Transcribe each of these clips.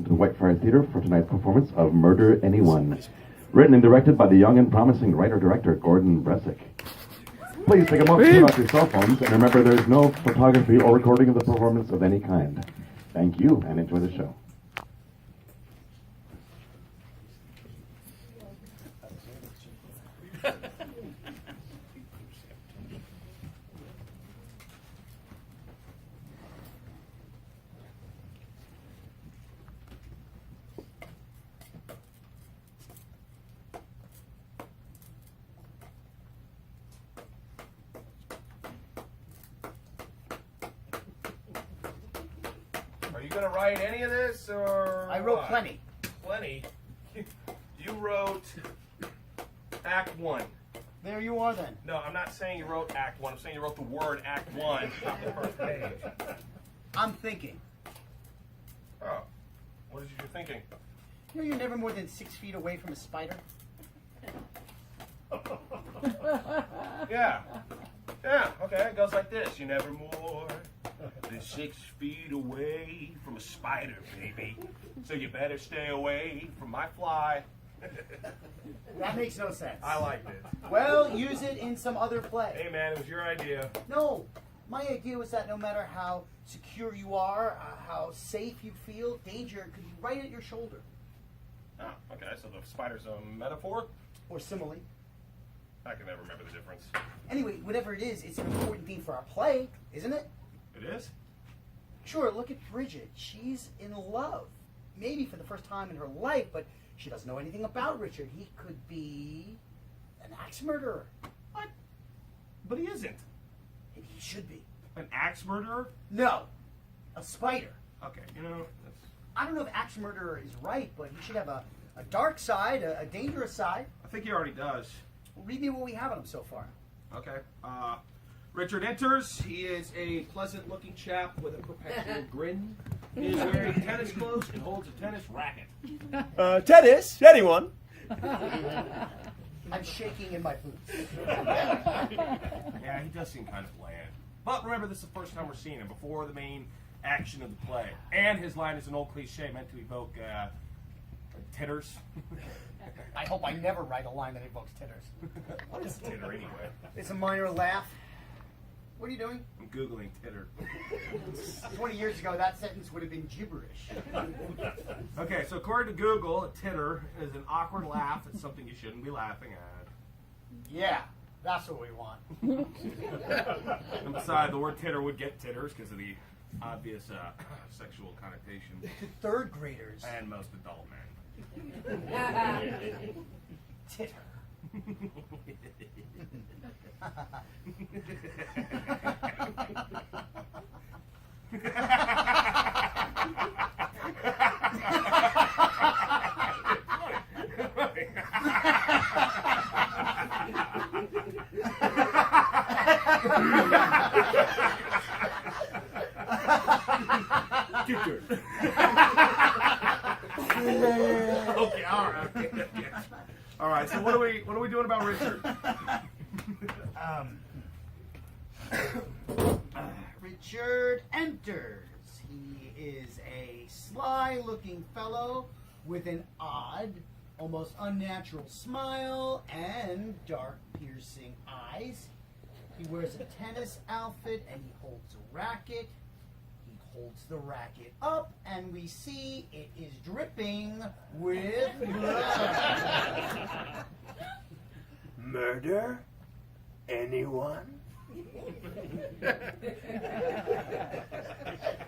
To Whitefriars Theatre for tonight's performance of Murder Anyone, written and directed by the young and promising writer-director Gordon Bresick. Please take a moment to turn off your cell phones and remember there is no photography or recording of the performance of any kind. Thank you and enjoy the show. Are you gonna write any of this, or I wrote what? plenty. Plenty? You wrote Act 1. There you are then. No, I'm not saying you wrote Act 1. I'm saying you wrote the word Act 1 on the first page. I'm thinking. Oh. What is it you're thinking? You know you're never more than 6 feet away from a spider? Yeah. Yeah, okay, it goes like this. You're never more than 6 feet away from a spider, baby. So you better stay away from my fly. That makes no sense. I liked it. Well, use it in some other play. Hey, man, it was your idea. No, my idea was that no matter how secure you are, how safe you feel, danger could be right at your shoulder. Oh, okay, so the spider's a metaphor? Or simile. I can never remember the difference. Anyway, whatever it is, it's an important theme for our play, isn't it? It is? Sure, look at Bridget. She's in love. Maybe for the first time in her life, but she doesn't know anything about Richard. He could be an axe murderer. What? But he isn't. And he should be. An axe murderer? No, a spider. Okay, you know, that's... I don't know if axe murderer is right, but he should have a dark side, a dangerous side. I think he already does. Well, read me what we have on him so far. Okay. Richard enters. He is a pleasant-looking chap with a perpetual grin. He is wearing tennis clothes and holds a tennis racket. Tennis? Anyone? I'm shaking in my boots. Yeah, he does seem kind of bland. But remember, this is the first time we're seeing him before the main action of the play. And his line is an old cliche meant to evoke titters. I hope I never write a line that evokes titters. What is a titter anyway? It's a minor laugh. What are you doing? I'm Googling titter. 20 years ago, that sentence would have been gibberish. Okay, so according to Google, a titter is an awkward laugh at something you shouldn't be laughing at. Yeah, that's what we want. And besides, the word titter would get titters because of the obvious sexual connotation. Third graders. And most adult men. Titter. Okay, all right. All right. So what are we doing about Richard? Richard enters. He is a sly-looking fellow with an odd, almost unnatural smile and dark, piercing eyes. He wears a tennis outfit and he holds a racket. He holds the racket up and we see it is dripping with blood. Murder? Anyone?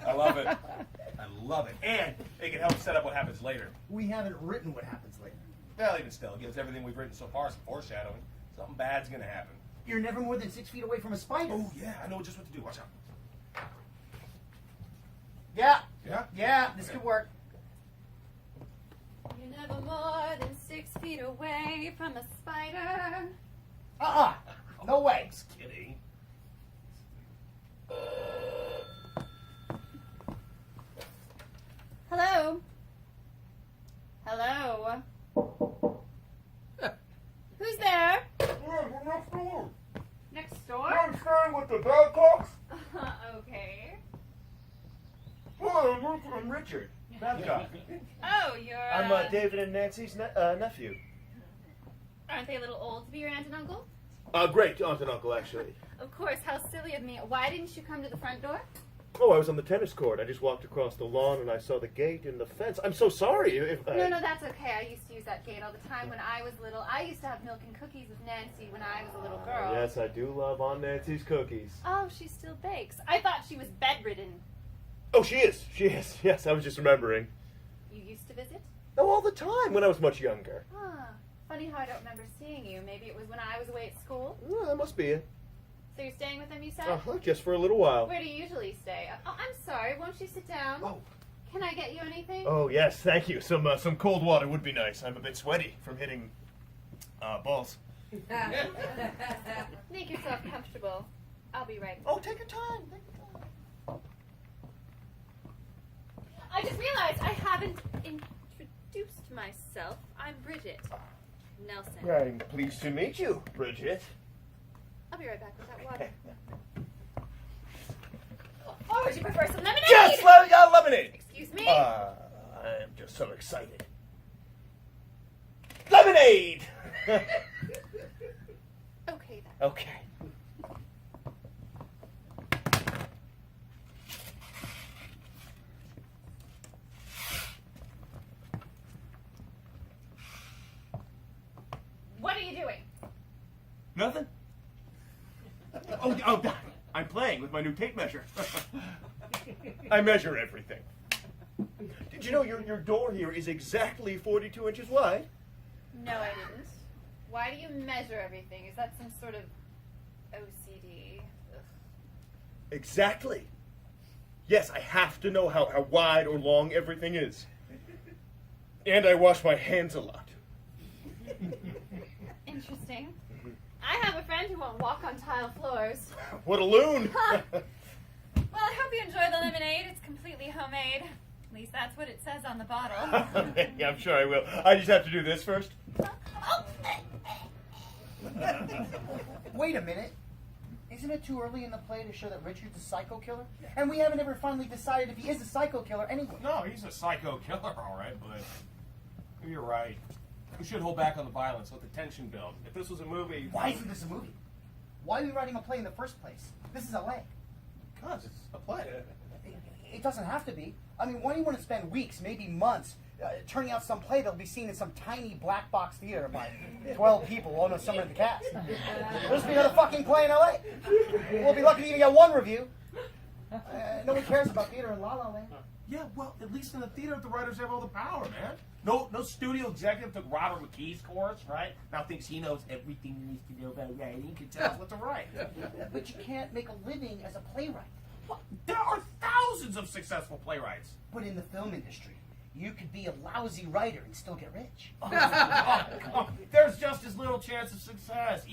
I love it. I love it. And it can help set up what happens later. We haven't written what happens later. Well, even still, it gives everything we've written so far some foreshadowing. Something bad's gonna happen. You're never more than 6 feet away from a spider. Oh yeah, I know just what to do. Watch out. Yeah. Yeah? Yeah, this Okay. could work. You're never more than 6 feet away from a spider. No way. Just kidding. Hello? Hello? Who's there? We're next door. Next door? I'm staying with the Babcocks. Okay. Well, I'm Richard. Babcock. Oh, you're. I'm David and Nancy's nephew. Aren't they a little old to be your aunt and uncle? Great aunt and uncle, actually. Of course. How silly of me. Why didn't you come to the front door? Oh, I was on the tennis court. I just walked across the lawn and I saw the gate and the fence. I'm so sorry if I... No, that's okay. I used to use that gate all the time when I was little. I used to have milk and cookies with Nancy when I was a little girl. Yes, I do love Aunt Nancy's cookies. Oh, she still bakes. I thought she was bedridden. Oh, she is. She is. Yes, I was just remembering. You used to visit? Oh, all the time when I was much younger. Ah, funny how I don't remember seeing you. Maybe it was when I was away at school. Oh, that must be it. So you're staying with them, you said? Just for a little while. Where do you usually stay? Oh, I'm sorry. Won't you sit down? Oh. Can I get you anything? Oh, yes, thank you. Some cold water would be nice. I'm a bit sweaty from hitting balls. Make yourself comfortable. I'll be right back. Oh, take your time. Take your time. I just realized I haven't introduced myself. I'm Bridget Nelson. I'm pleased to meet you, Bridget. I'll be right back with that water. Or would you prefer some lemonade? Yes, lemonade. Excuse me? I'm just so excited. Lemonade! Okay then. Okay. What are you doing? Nothing? I'm playing with my new tape measure. I measure everything. Did you know your door here is exactly 42 inches wide? No, I didn't. Why do you measure everything? Is that some sort of OCD? Ugh. Exactly. Yes, I have to know how wide or long everything is. And I wash my hands a lot. Interesting. I have a friend who won't walk on tile floors. What a loon! Well, I hope you enjoy the lemonade. It's completely homemade. At least that's what it says on the bottle. I'm sure I will. I just have to do this first. Oh. Wait a minute. Isn't it too early in the play to show that Richard's a psycho killer? And we haven't ever finally decided if he is a psycho killer anyway. No, he's a psycho killer, all right, but you're right. We should hold back on the violence, let the tension build. If this was a movie... Why isn't this a movie? Why are we writing a play in the first place? This is LA. Because it's a play. It doesn't have to be. I mean, why do you want to spend weeks, maybe months, turning out some play that'll be seen in some tiny black box theater by 12 people, almost some of the cast? There's be another fucking play in LA. We'll be lucky to even get one review. No one cares about theater in La La Land. Yeah, well, at least in the theater, the writers have all the power, man. No studio executive took Robert McKee's course, right? Now thinks he knows everything he needs to know about writing, can tell us what to write. But you can't make a living as a playwright. Well, there are thousands of successful playwrights. But in the film industry, you could be a lousy writer and still get rich. There's just as little chance of success.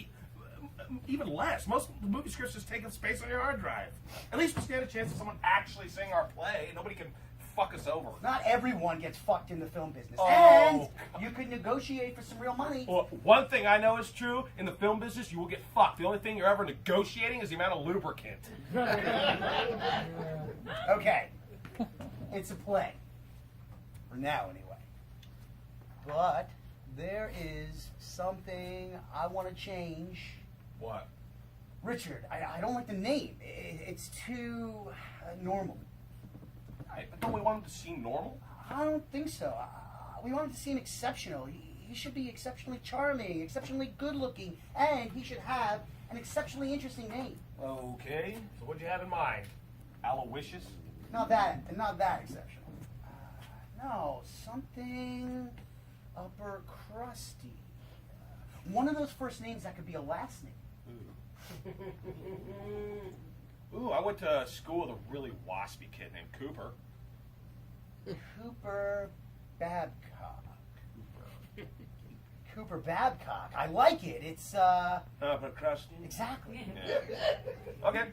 Even less. Most movie scripts just take up space on your hard drive. At least we stand a chance of someone actually seeing our play. Nobody can fuck us over. Not everyone gets fucked in the film business. Oh. And you could negotiate for some real money. Well, one thing I know is true, in the film business, you will get fucked. The only thing you're ever negotiating is the amount of lubricant. Okay. It's a play. For now, anyway. But there is something I want to change. What? Richard, I don't like the name. It's too normal. Don't we want him to seem normal? I don't think so. We want him to seem exceptional. He should be exceptionally charming, exceptionally good-looking, and he should have an exceptionally interesting name. Okay. So what'd you have in mind? Aloysius? Not that exceptional. No, something upper crusty. One of those first names that could be a last name. Ooh, I went to school with a really waspy kid named Cooper. Cooper Babcock. Cooper Babcock. I like it. It's, Upper crusty? exactly. Yeah. Okay.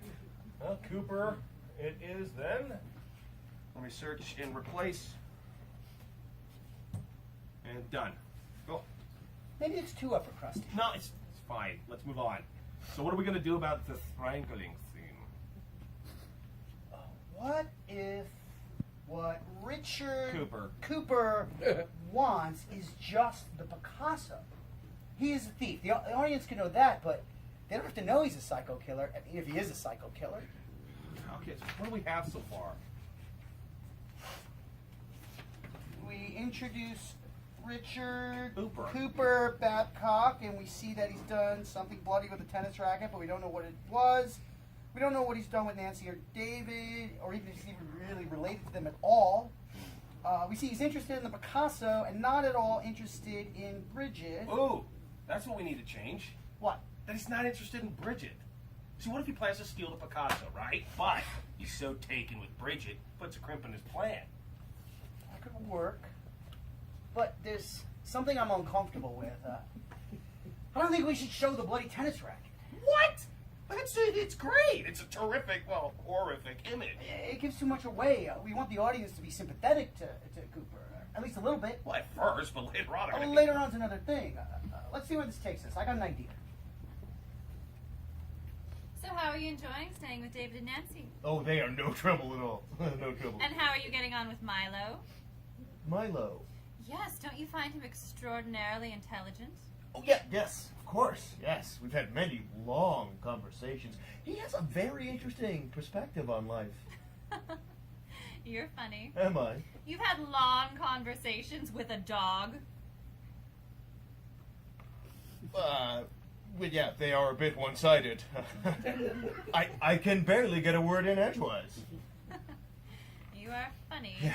Well, Cooper it is then. Let me search and replace. And done. Go. Maybe it's too upper crusty. No, it's fine. Let's move on. So what are we going to do about the strangling scene? What if What Richard Cooper. Cooper wants is just the Picasso. He is a thief. The audience can know that, but they don't have to know he's a psycho killer. I mean, if he is a psycho killer. Okay, so what do we have so far? We introduce Richard Cooper. Babcock, and we see that he's done something bloody with a tennis racket, but we don't know what it was. We don't know what he's done with Nancy or David, or even if he's even really related to them at all. We see he's interested in the Picasso and not at all interested in Bridget. Ooh, that's what we need to change. What? That he's not interested in Bridget. See, what if he plans to steal the Picasso, right? But he's so taken with Bridget, puts a crimp in his plan. That could work. But there's something I'm uncomfortable with. I don't think we should show the bloody tennis racket. What? It's great. It's a terrific, well, horrific image. It gives too much away. We want the audience to be sympathetic to Cooper, at least a little bit. Well, at first, but later on. I Later on's another thing. Let's see where this takes us. I got an idea. So how are you enjoying staying with David and Nancy? Oh, they are no trouble at all. No trouble. And how are you getting on with Milo? Milo. Yes, don't you find him extraordinarily intelligent? Oh, yeah, yes, of course, yes. We've had many long conversations. He has a very interesting perspective on life. You're funny. Am I? You've had long conversations with a dog. Well, yeah, they are a bit one-sided. I can barely get a word in edgewise. You are funny. Yeah.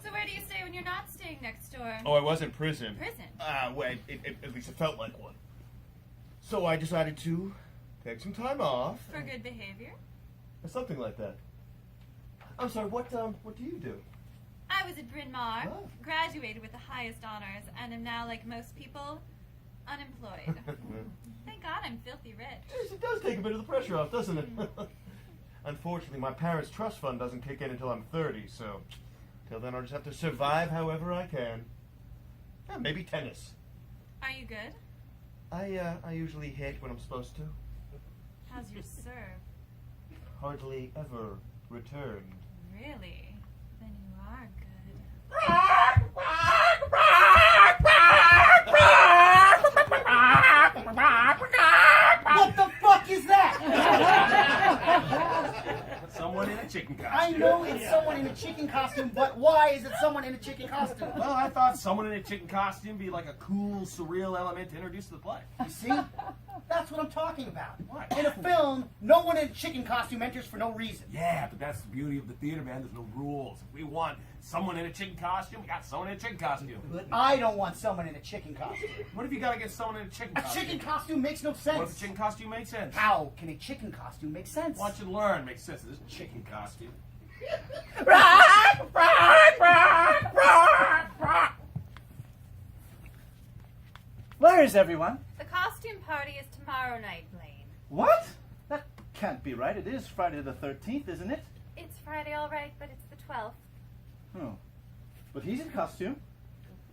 So where do you stay when you're not staying next door? Oh, I was in prison. Prison? Well, at least it felt like one. So I decided to take some time off. For good behavior? Something like that. I'm sorry, what do you do? I was at Bryn Mawr, Oh. graduated with the highest honors, and am now, like most people, unemployed. Thank God I'm filthy rich. Yes, it does take a bit of the pressure off, doesn't it? Unfortunately, my parents' trust fund doesn't kick in until I'm 30, so till then I'll just have to survive however I can. Yeah, maybe tennis. Are you good? I usually hit when I'm supposed to. How's your serve? Hardly ever returned. Really? Then you are good. What the fuck is that? Someone in a chicken costume. I know it's someone in a chicken costume, but why is it someone in a chicken costume? Well, I thought someone in a chicken costume be like a cool, surreal element to introduce to the play. You see? That's what I'm talking about. What? In a film, no one in a chicken costume enters for no reason. Yeah, but that's the beauty of the theater, man. There's no rules. If we want someone in a chicken costume, we got someone in a chicken costume. But I don't want someone in a chicken costume. What if you gotta get someone in a chicken A costume? chicken costume makes no What if a sense. chicken costume makes sense? How can a chicken costume make sense? Why don't you learn? Makes sense. This is a chicken costume. Where is everyone? The costume party is tomorrow night, Blaine. What? That can't be right. It is Friday the 13th, isn't it? It's Friday, all right, but it's the 12th. Oh. But he's in costume.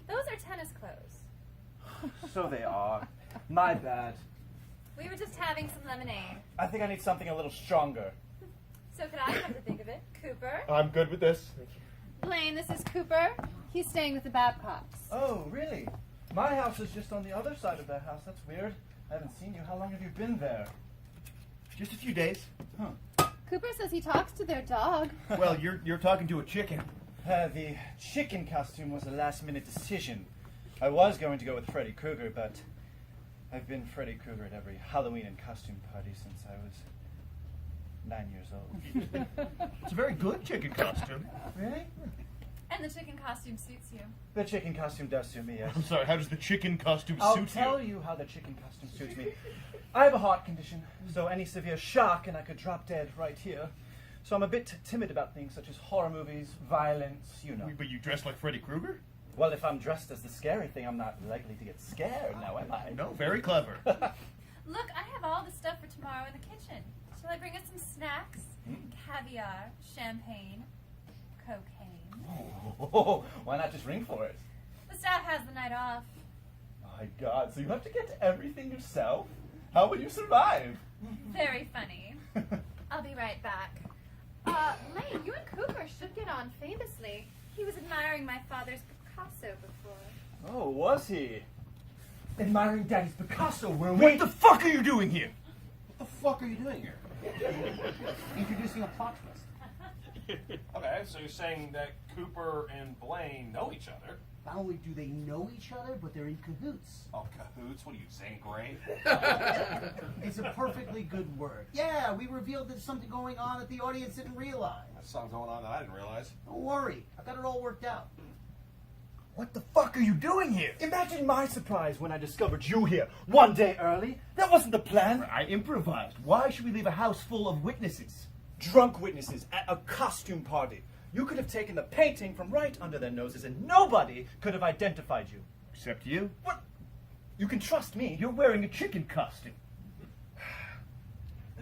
Those are tennis clothes. So they are. My bad. We were just having some lemonade. I think I need something a little stronger. So could I come to think of it? Cooper? I'm good with this. Blaine, this is Cooper. He's staying with the Babcocks. Oh, really? My house is just on the other side of their house. That's weird. I haven't seen you. How long have you been there? Just a few days. Cooper says he talks to their dog. Well, you're talking to a chicken. The chicken costume was a last-minute decision. I was going to go with Freddy Krueger, but I've been Freddy Krueger at every Halloween and costume party since I was 9 years old. It's a very good chicken costume. Really? And the chicken costume suits you. The chicken costume does suit me, yes. I'm sorry, how does the chicken costume I'll suit tell you how the chicken costume suits me. I have a heart condition, so any severe shock and I could drop dead right here. So I'm a bit timid about things such as horror movies, violence, you know. But you dress like Freddy Krueger? Well, if I'm dressed as the scary thing, I'm not likely to get scared now, am I? No, very clever. Look, I have all the stuff for tomorrow in the kitchen. Shall I bring us some snacks? Caviar, champagne, cocaine. Oh, why not just ring for it? The staff has the night off. My God, so you have to get everything yourself? How will you survive? Very funny. I'll be right back. Lane, you and Cooper should get on famously. He was admiring my father's Picasso before. Oh, was he? Admiring Daddy's Picasso, were we? What the fuck are you doing here? What the fuck are you doing here? Introducing a plot twist. Okay, so you're saying that Cooper and Blaine know each other. Not only do they know each other, but they're in cahoots. Oh, cahoots? What are you saying, Gray? It's a perfectly good word. Yeah, we revealed there's something going on that the audience didn't realize. There's something going on that I didn't realize. Don't worry, I got it all worked out. What the fuck are you doing here? Imagine my surprise when I discovered you here 1 day early. That wasn't the plan. I improvised. Why should we leave a house full of witnesses? Drunk witnesses at a costume party. You could have taken the painting from right under their noses and nobody could have identified you. Except you? What? You can trust me. You're wearing a chicken costume.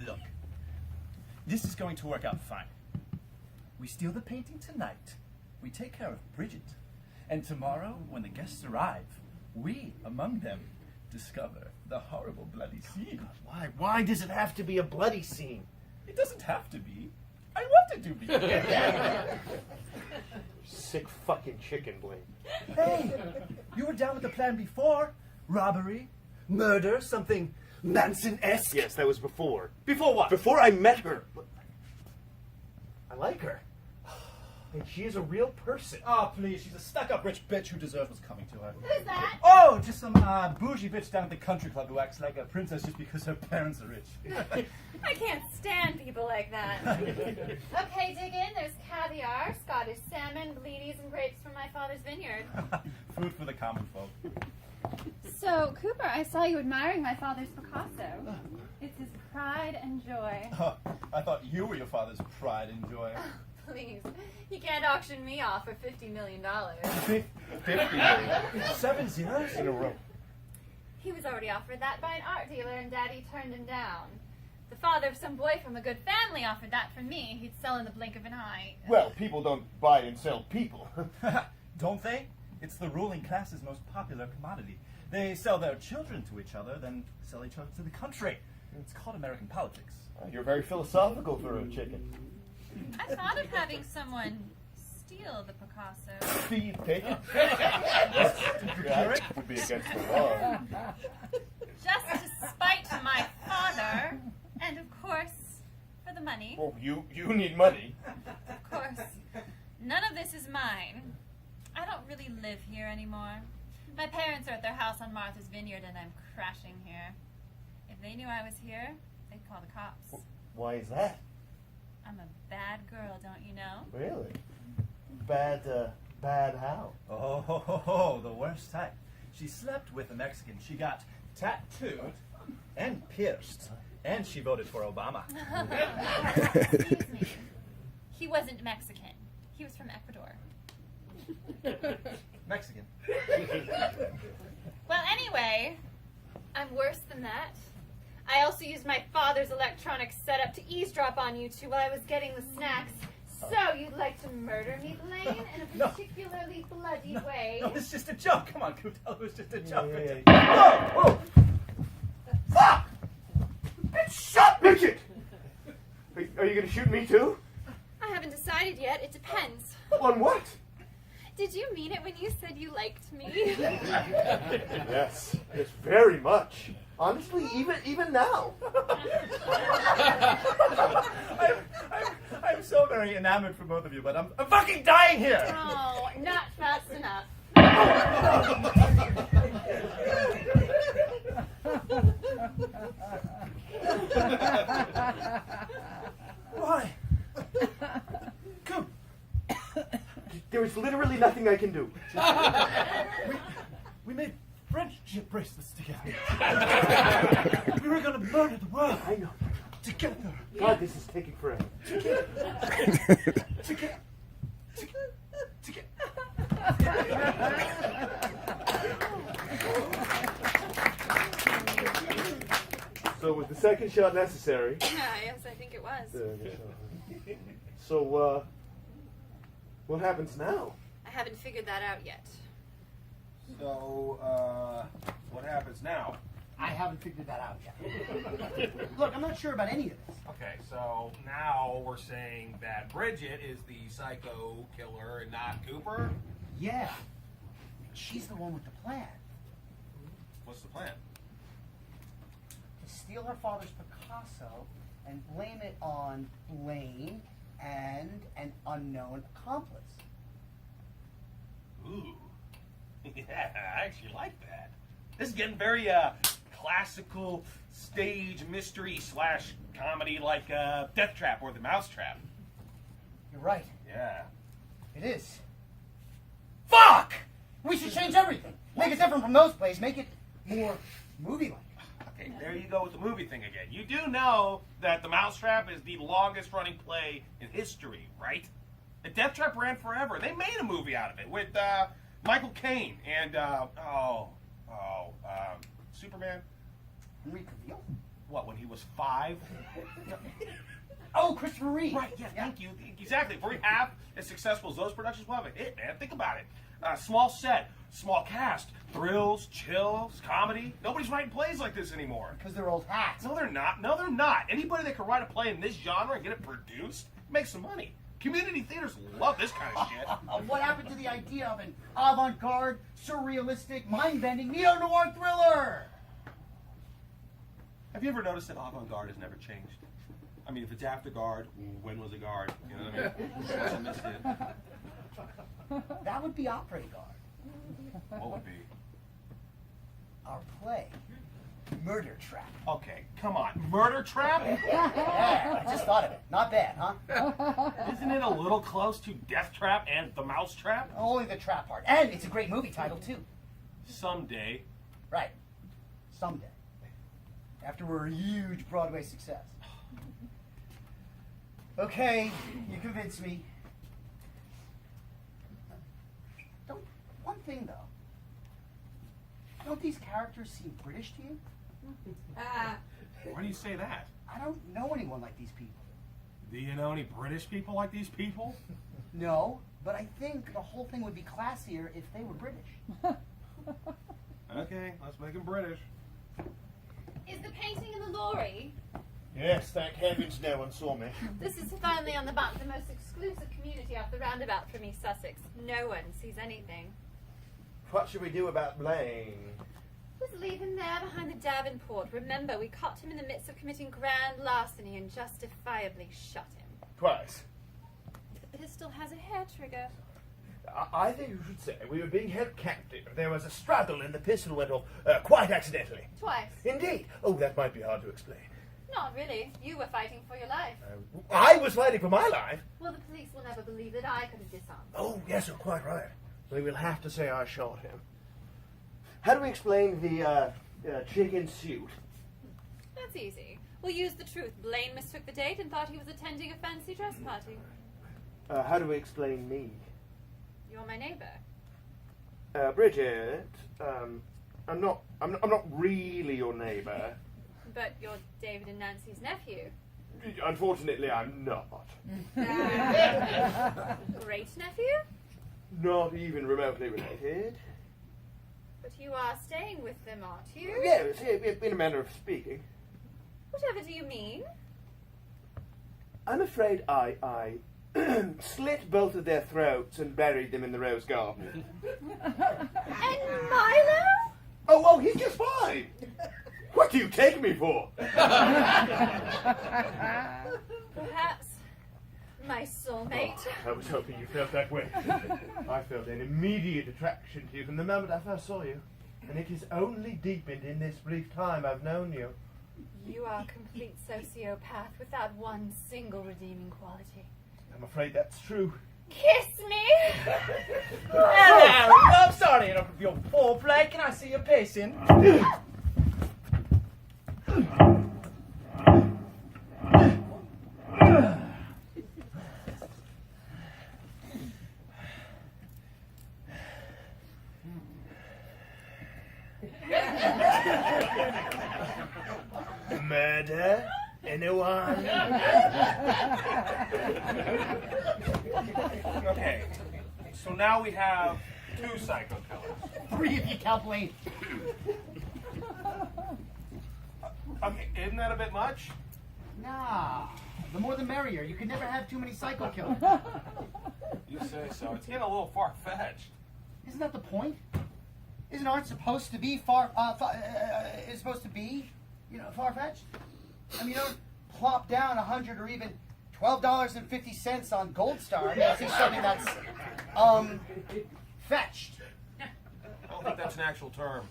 Look, this is going to work out fine. We steal the painting tonight. We take care of Bridget. And tomorrow, when the guests arrive, we, among them, discover the horrible bloody scene. Why? Why does it have to be a bloody scene? It doesn't have to be. I want it to be. Sick fucking chicken, Blaine. Hey, you were down with the plan before. Robbery, murder, something Manson-esque. Yes, that was before. Before what? Before I met her. I like her. And she is a real person. Oh, please, she's a stuck-up rich bitch who deserves what's coming to her. Who's that? Oh, just some bougie bitch down at the country club who acts like a princess just because her parents are rich. I can't stand people like that. Okay, dig in. There's caviar, Scottish salmon, bleedies, and grapes from my father's vineyard. Food for the common folk. So, Cooper, I saw you admiring my father's Picasso. It's his pride and joy. Oh, I thought you were your father's pride and joy. Please, you can't auction me off for $50 million. 50 million. 7 zeros in a row. He was already offered that by an art dealer, and Daddy turned him down. The father of some boy from a good family offered that for me. He'd sell in the blink of an eye. Well, people don't buy and sell people. Don't they? It's the ruling class's most popular commodity. They sell their children to each other, then sell each other to the country. It's called American politics. You're very philosophical for a chicken. I thought of having someone steal the Picasso. Steve Bacon. That would be against the law. Just to spite my father. And of course, for the money. Well, you need money. Of course. None of this is mine. I don't really live here anymore. My parents are at their house on Martha's Vineyard, and I'm crashing here. If they knew I was here, they'd call the cops. Why is that? I'm a bad girl, don't you know? Really? Bad how? Oh, the worst type. She slept with a Mexican. She got tattooed and pierced. And she voted for Obama. Excuse me. He wasn't Mexican. He was from Ecuador. Mexican. Well, anyway, I'm worse than that. I also used my father's electronic setup to eavesdrop on you two while I was getting the snacks. So, you'd like to murder me, Blaine, in a No. particularly bloody way? No, it's just a joke. Come on, Coutel, it was just a joke. Yeah. Whoa! Fuck! Shut, Bridget! Are you gonna shoot me too? I haven't decided yet. It depends. On what? Did you mean it when you said you liked me? Yes, very much. Honestly, even now. I'm so very enamored for both of you, but I'm fucking dying here! Oh, not fast enough. Why? Come. There is literally nothing I can do. We made friendship bracelets together. We were gonna murder the world. I know. Together. God, this is taking forever. So was the second shot necessary? Yes, I think it was. So, what happens now? I haven't figured that out yet. So, what happens now? I haven't figured that out yet. Look, I'm not sure about any of this. Okay, so now we're saying that Bridget is the psycho killer and not Cooper? Yeah. She's the one with the plan. What's the plan? To steal her father's Picasso and blame it on Blaine and an unknown accomplice. Ooh. Yeah, I actually like that. This is getting very classical stage mystery / comedy like Death Trap or The Mousetrap. You're right. Yeah. It is. Fuck! We should change everything. Make it different from those plays. Make it more movie-like. Okay, there you go with the movie thing again. You do know that The Mousetrap is the longest running play in history, right? The Death Trap ran forever. They made a movie out of it with Michael Caine and Superman. Henry Cavill? What, when he was 5? Oh, Christopher Reeve. Right, yeah, thank you. Exactly. If we're half as successful as those productions, we'll have a hit, man. Think about it. Small set, small cast, thrills, chills, comedy. Nobody's writing plays like this anymore. Because they're old hats. No, they're not. No, they're not. Anybody that can write a play in this genre and get it produced makes some money. Community theaters love this kind of shit. What happened to the idea of an avant-garde, surrealistic, mind-bending neo-noir thriller? Have you ever noticed that avant-garde has never changed? I mean, if it's after guard, when was it guard? You know what I mean? I missed it. That would be Opera Garde. What would be? Our play, Murder Trap. Okay, come on. Murder Trap? Yeah, I just thought of it. Not bad, huh? Isn't it a little close to Death Trap and The Mousetrap? Only the trap part. And it's a great movie title, too. Someday. Right. Someday. After we're a huge Broadway success. Okay, you convinced me. One thing, though. Don't these characters seem British to you? Why do you say that? I don't know anyone like these people. Do you know any British people like these people? No, but I think the whole thing would be classier if they were British. Okay, let's make them British. Is the painting in the lorry? Yes, thank heavens no one saw me. This is finally on the back, the most exclusive community off the roundabout from East Sussex. No one sees anything. What should we do about Blaine? Just leave him there behind the Davenport. Remember, we caught him in the midst of committing grand larceny and justifiably shot him. Twice. The pistol has a hair trigger. I think you should say we were being held captive. There was a struggle and the pistol went off quite accidentally. Twice. Indeed. Oh, that might be hard to explain. Not really. You were fighting for your life. I was fighting for my life. Well, the police will never believe that I could have disarmed him. Oh, yes, you're quite right. We will have to say I shot him. How do we explain the chicken suit? That's easy. We'll use the truth. Blaine mistook the date and thought he was attending a fancy dress party. How do we explain me? You're my neighbor. Bridget, I'm not really your neighbor. But you're David and Nancy's nephew. Unfortunately, I'm not. Great nephew? Not even remotely related. But you are staying with them, aren't you? Yes, in a manner of speaking. Whatever do you mean? I'm afraid I slit both of their throats and buried them in the rose garden. And Milo? Oh, he's just fine. What do you take me for? Perhaps my soulmate. I was hoping you felt that way. I felt an immediate attraction to you from the moment I first saw you. And it has only deepened in this brief time I've known you. You are a complete sociopath without one single redeeming quality. I'm afraid that's true. Kiss me! Hello, I'm sorry to interrupt your foreplay. Can I see your pacing? Murder? Anyone? Okay, so now we have 2 psycho killers. 3 if you count Blaine. Okay, isn't that a bit much? Nah, the more the merrier. You can never have too many psycho killers. You say so. It's getting a little far-fetched. Isn't that the point? Isn't art supposed to be is supposed to be, far-fetched? I mean, you don't plop down $100 or even $12.50 on Gold Star and see something that's, fetched. I don't think that's an actual term.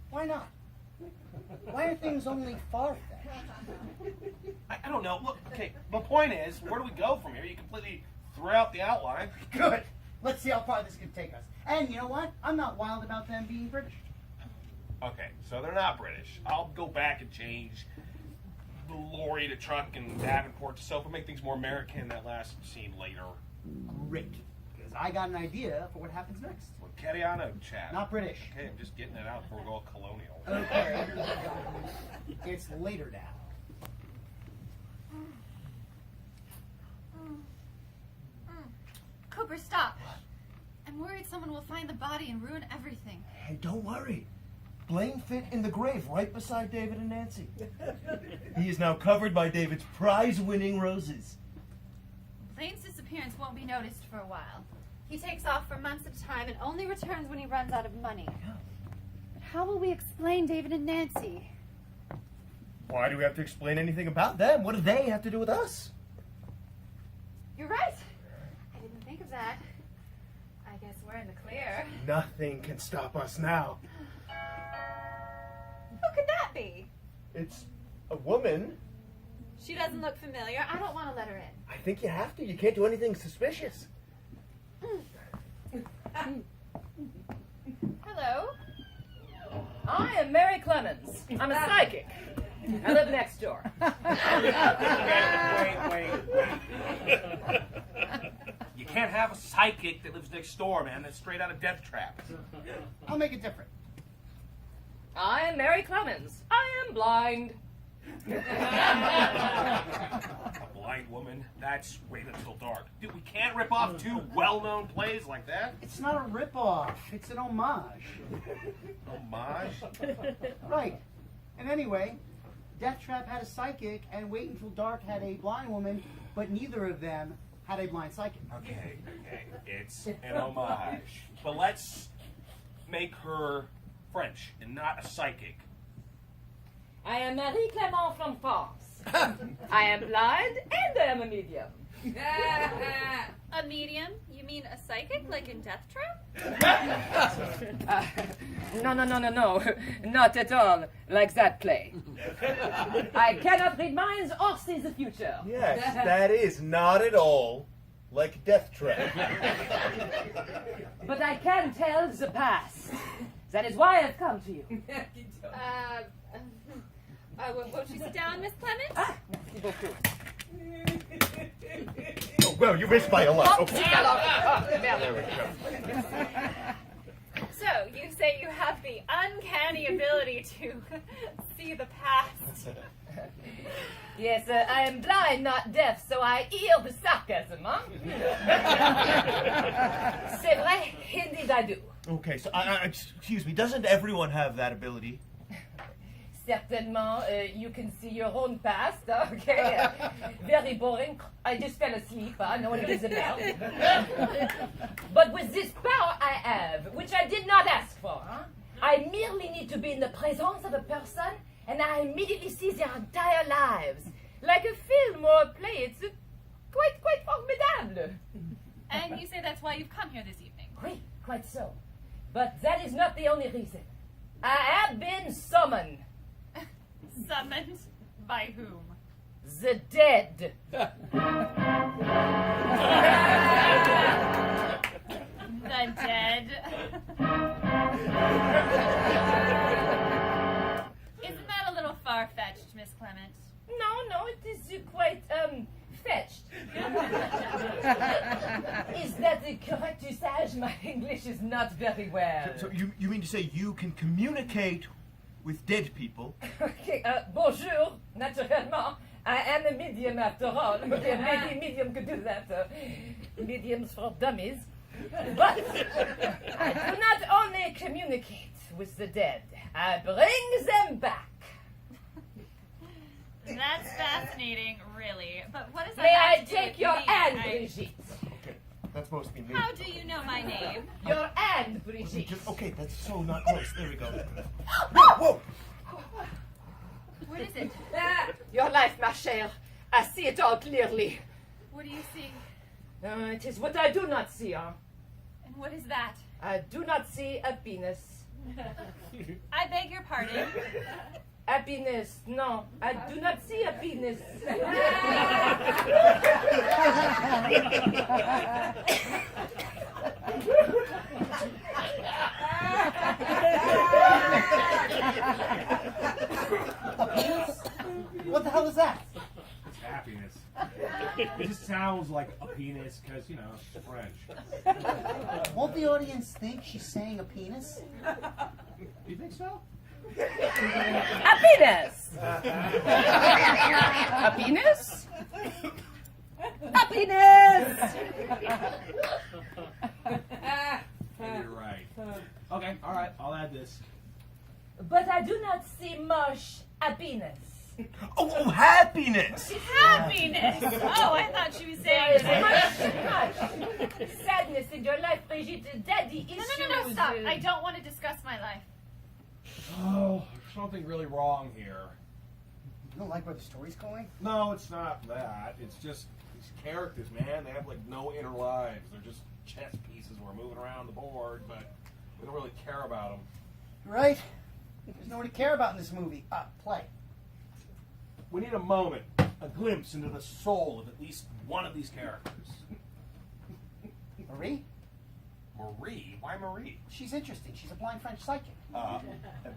Why not? Why are things only far-fetched? I don't know. Look, okay, the point is, where do we go from here? You completely threw out the outline. Good. Let's see how far this can take us. And you know what? I'm not wild about them being British. Okay, so they're not British. I'll go back and change the lorry to truck and Davenport to sofa, make things more American, that last scene later. Great. Because I got an idea for what happens next. Well, carry on, chap. Not British. Okay, I'm just getting it out before we go all colonial. Okay. It's later now. Cooper, stop. I'm worried someone will find the body and ruin everything. Hey, don't worry. Blaine fit in the grave right beside David and Nancy. He is now covered by David's prize-winning roses. Blaine's disappearance won't be noticed for a while. He takes off for months at a time and only returns when he runs out of money. But how will we explain David and Nancy? Why do we have to explain anything about them? What do they have to do with us? You're right. I didn't think of that. I guess we're in the clear. Nothing can stop us now. Who could that be? It's a woman. She doesn't look familiar. I don't want to let her in. I think you have to. You can't do anything suspicious. Hello? I am Mary Clemens. I'm a psychic. I live next door. Wait. You can't have a psychic that lives next door, man. That's straight out of Death Trap. I'll make it different. I am Mary Clemens. I am blind. A blind woman? That's Wait Until Dark. Dude, we can't rip off two well-known plays like that. It's not a ripoff. It's an homage. Homage? Right. And anyway, Death Trap had a psychic, and Wait Until Dark had a blind woman, but neither of them had a blind psychic. Okay. It's an homage. But let's make her French and not a psychic. I am Marie Clement from France. I am blind and I am a medium. A medium? You mean a psychic, like in Death Trap? No. Not at all like that play. I cannot read minds or see the future. Yes, that is not at all like Death Trap. But I can tell the past. That is why I've come to you. Won't you sit down, Miss Clemens? Merci beaucoup. Oh, well, you missed by a lot. Okay. There we go. So, you say you have the uncanny ability to see the past. Yes, I am blind, not deaf, so I hear the sarcasm, huh? C'est vrai, indeed I do. Okay, so, excuse me, doesn't everyone have that ability? Certainement, you can see your own past, okay? Very boring. I just fell asleep, no one rings a bell. But with this power I have, which I did not ask for, I merely need to be in the presence of a person, and I immediately see their entire lives. Like a film or a play, it's quite formidable. And you say that's why you've come here this evening. Oui, quite so. But that is not the only reason. I have been summoned. Summoned by whom? The dead. The dead. Isn't that a little far-fetched, Miss Clement? No, it is quite, fetched. Is that the correct usage? My English is not very well. So you mean to say you can communicate with dead people? Okay, bonjour, naturellement. I am a medium after all. Okay, maybe medium could do that. Mediums for dummies. But I do not only communicate with the dead. I bring them back. That's fascinating, really. But what does that May have I to do take with your me? hand, I- Brigitte? Okay, that's supposed to be me. How do you know my name? Your hand, Brigitte. Okay, that's so not close. There we go. Whoa! What is it? Your life, ma chère. I see it all clearly. What do you see? It is what I do not see, huh? And what is that? I do not see a penis. I beg your pardon. A penis. No, I do not see a penis. What the hell is that? It's happiness. It just sounds like a penis because, you know, it's French. Won't the audience think she's saying a penis? You think so? A penis. A penis? A penis. You're right. Okay, all right, I'll add this. But I do not see much a penis. Oh, happiness! Happiness! Oh, I thought she was saying There is much sadness in your life, Brigitte. Daddy No, issues. no, stop. I don't want to discuss my life. Oh, there's something really wrong here. You don't like where the story's going? No, it's not that. It's just these characters, man. They have like no inner lives. They're just chess pieces we're moving around the board, but we don't really care about them. Right? There's no one to care about in this movie. Play. We need a moment, a glimpse into the soul of at least one of these characters. Marie? Marie? Why Marie? She's interesting. She's a blind French psychic. A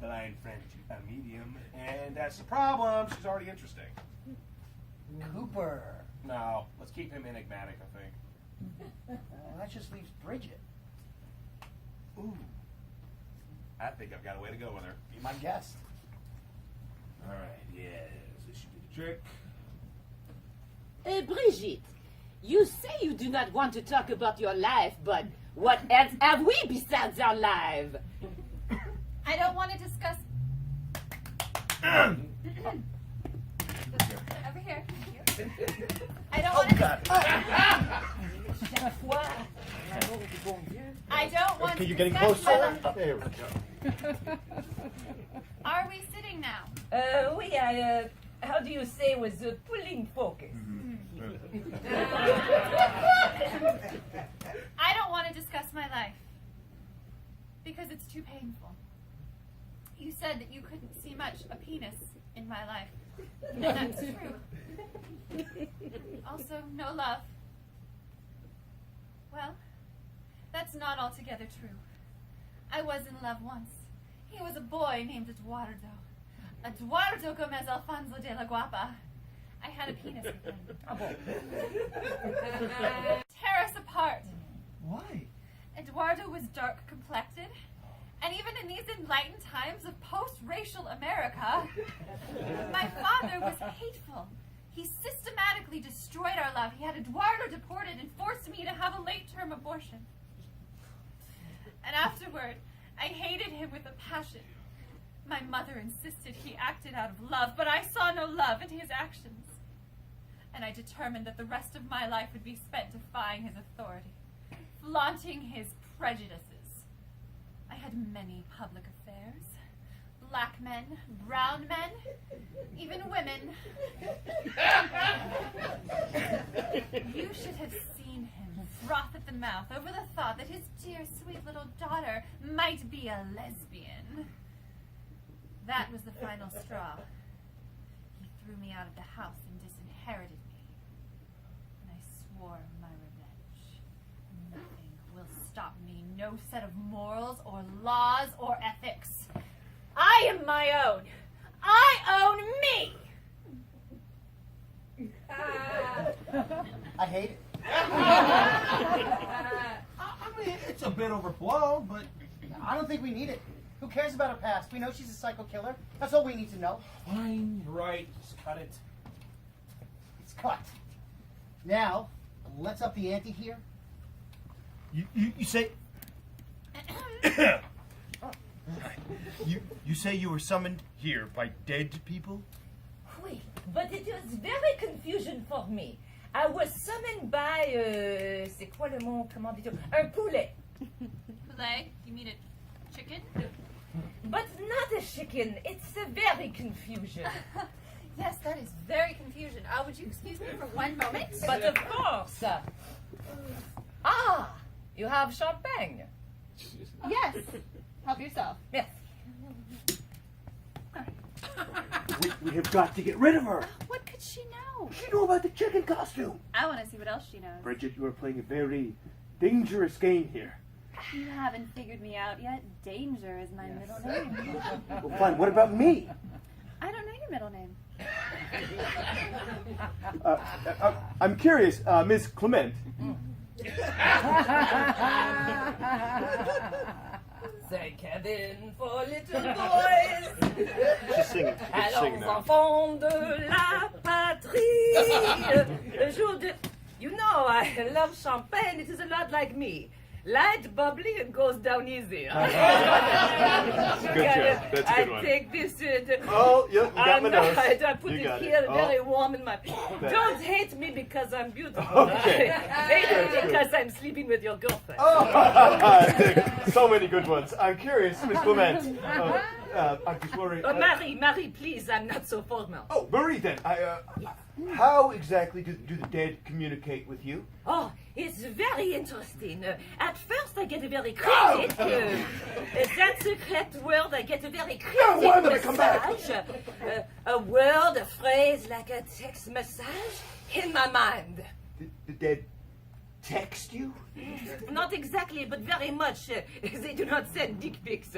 blind French, a medium, and that's the problem. She's already interesting. Cooper. No, let's keep him enigmatic, I think. Well, that just leaves Bridget. Ooh. I think I've got a way to go with her. Be my guest. All right, yes, this should be the trick. Brigitte, you say you do not want to talk about your life, but what else have we besides our life? I don't want to discuss. Over here. Thank you. I don't want to. I don't want Okay, to you're getting discuss my closer. life. There we go. Are we sitting now? Oui, how do you say with the pulling focus? I don't want to discuss my life because it's too painful. You said that you couldn't see much a penis in my life. And that's true. Also, no love. Well, that's not altogether true. I was in love once. He was a boy named Eduardo. Eduardo Gomez Alfonso de la Guapa. I had a penis with him. Tear us apart. Why? Eduardo was dark complected, and even in these enlightened times of post-racial America, my father was hateful. He systematically destroyed our love. He had Eduardo deported and forced me to have a late-term abortion. And afterward, I hated him with a passion. My mother insisted he acted out of love, but I saw no love in his actions. And I determined that the rest of my life would be spent defying his authority, flaunting his prejudices. I had many public affairs. Black men, brown men, even women. You should have seen him froth at the mouth over the thought that his dear, sweet little daughter might be a lesbian. That was the final straw. He threw me out of the house and disinherited me. And I swore my revenge. Nothing will stop me. No set of morals or laws or ethics. I am my own. I own me. I hate it. I mean, it's a bit overblown, but I don't think we need it. Who cares about her past? We know she's a psycho killer. That's all we need to know. fine. You're right. Just cut it. It's cut. Now, let's up the ante here. You say... You say you were summoned here by dead people? Oui, but it was very confusion for me. I was summoned by, c'est quoi le mot, comment dit-on? Un poulet. Poulet? You mean a chicken? But not a chicken. It's a very confusion. Yes, that is very confusion. Would you excuse me for one moment? But of course. Ah, you have champagne. Yes. Help yourself. Yes. We have got to get rid of her. What could she know? She knew about the chicken costume. I want to see what else she knows. Bridget, you are playing a very dangerous game here. You haven't figured me out yet. Danger is my middle name. Well, fine. What about me? I don't know your middle name. I'm curious, Miss Clement. Thank heaven for little boys. She's singing. She's singing Alors, now. enfants de la patrie. Le jour de... You know, I love champagne. It is a lot like me. Light, bubbly, and goes down easy. That's a good joke. That's a good I one. take this... Oh, yeah, you got my nose. I put You it got here it. very warm in my... Okay. Don't hate me because I'm beautiful. Okay. Hate me because I'm sleeping with your girlfriend. Oh, so many good ones. I'm curious, Miss Clement. I'm just worried. Marie, please, I'm not so formal. Oh, Marie, then. How exactly do the dead communicate with you? Oh, it's very interesting. At first, I get a very cryptic. That's the correct word. I get a very cryptic why did I come back? message. A word, a phrase, like a text message in my mind. The dead text you? Not exactly, but very much. They do not send dick pics.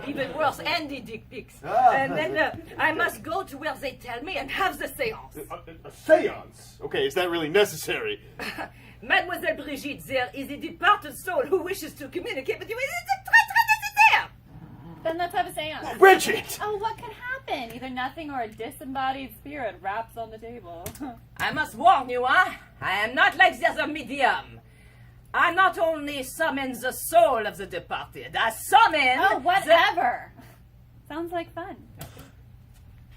Even worse, Andy dick pics. And then I must go to where they tell me and have the seance. A seance? Okay, is that really necessary? Mademoiselle Brigitte, there is a departed soul who wishes to communicate with you. It's très nécessaire. Then let's have a seance. Bridget! Oh, what could happen? Either nothing or a disembodied spirit raps on the table. I must warn you, I am not like the other medium. I not only summon the soul of the departed, I summon... Oh, whatever. Sounds like fun.